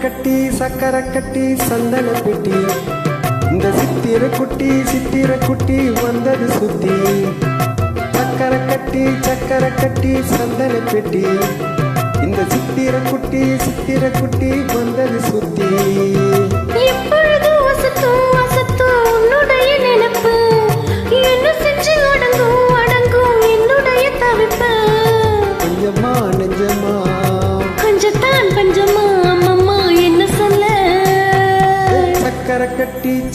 கட்டி சக்கரை கட்டி சந்தன பெட்டி இந்த சித்திர குட்டி வந்தது சுத்தி சக்கரை கட்டி சந்தன பெட்டி இந்த சித்திர குட்டி வந்தது சுத்தி இப்பொழுது அசத்தும் உன்னுடைய நினைப்பு என்ன செஞ்சு அடங்கும் என்னுடைய தவிப்பு கொஞ்சமா நெஞ்சமா கொஞ்சத்தான் பஞ்சமா அம்மம்மா என்ன சொல்ல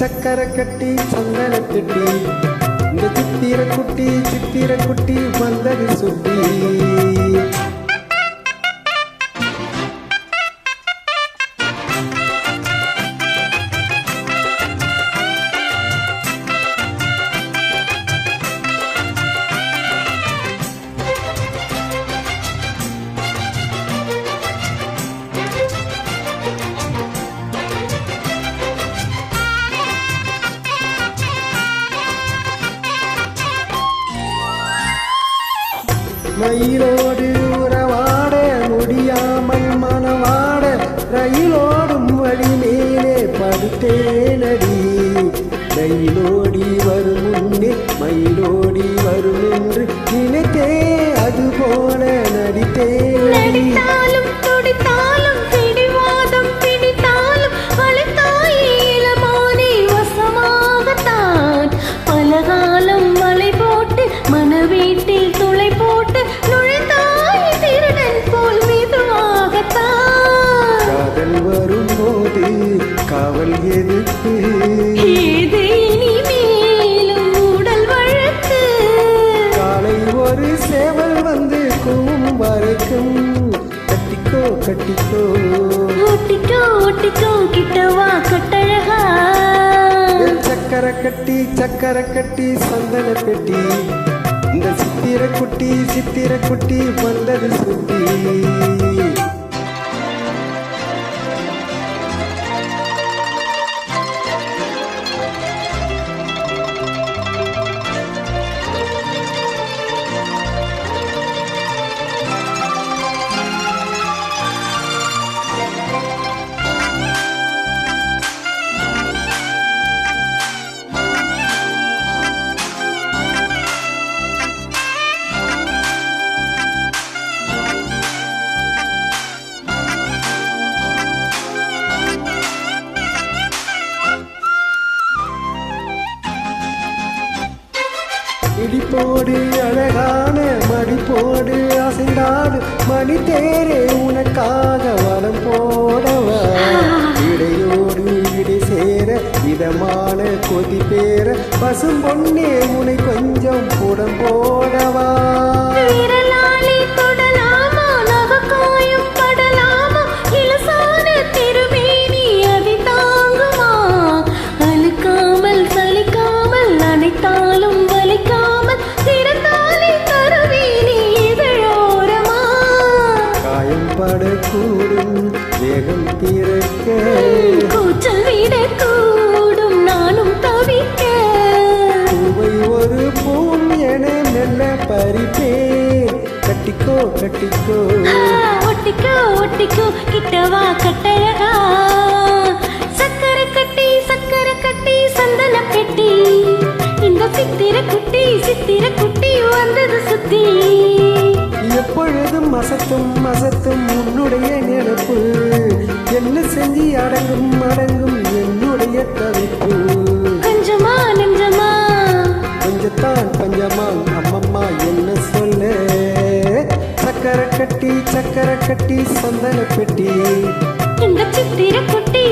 சக்கரை கட்டி சந்தன பெட்டி இந்த சித்திர குட்டி வந்தது சுத்தி மயிலோடு உறவாட முடியாமல் மனவாட ரயிலோடும் வழி மேலே படுத்தேனடி ரயிலோடி வரும் முன்னே மயிலோடி வரும் என்று நினைத்தே அது போல நடித்தாலும் துடித்தாலும் பிடிவாதம் பிடித்தாலும் வளைத்தாயே இளமானே வசமாகத்தான் பலகாலம் வலை போட்டு மனவீட்டில் துளை போட்டு நுழைத்தாய் திருடன் போல் மெதுவாகத்தான் காதல் வரும்போது காவல் எதுக்கு ஏது இனிமேலும் உடல் வழக்கு காலை ஒரு சேவல் வந்து கூவும் வரைக்கும் கட்டிக்கோ ஒட்டிக்கோ கிட்டவா கட்டழகா சக்கரை கட்டி சந்தன பெட்டி இந்த சித்திர குட்டி வந்தது சுத்தி இடிப்போடு அழகான மடிப்போடு அசைந்தாடு மணி தேரே உனக்காக வரம் போடவா இடையோடு இடை சேர இதமான கொதி பேர பசும் பொன்னே உனை கொஞ்சம் புடம் போடவா விரலாலே தொடலாமா நகக்காயம் படலாமா இலசான திருமேனி அதை தாங்குமா அழுக்காமல் சலிக்காமல் அனைத்தாலும் வலிக்காமல் திறந்தாலே தருவேனி இதழோரமா காயம் படக்கூடும் வேகம் பிறக்க கூச்சல் விடக்கூடும் நானும் தவிக்க பூவை ஒரு பூம் என மெல்ல பறிப்பேன் கட்டிக்கோ ஒட்டிக்கோ கிட்டவா கட்டழகா சக்கரை கட்டி சந்தன பெட்டி இந்த சித்திர குட்டி வந்தது சுத்தி எப்பொழுதும் அசத்தும் உன்னுடைய நினைப்பு என்ன செஞ்சு அடங்கும் என்னுடைய தவிப்பு கொஞ்சமா நெஞ்சமா கொஞ்சத்தான் பஞ்சமா அம்மம்மா என்ன சொல்ல சக்கரை கட்டி சந்தன பெட்டி இந்த சித்திர குட்டி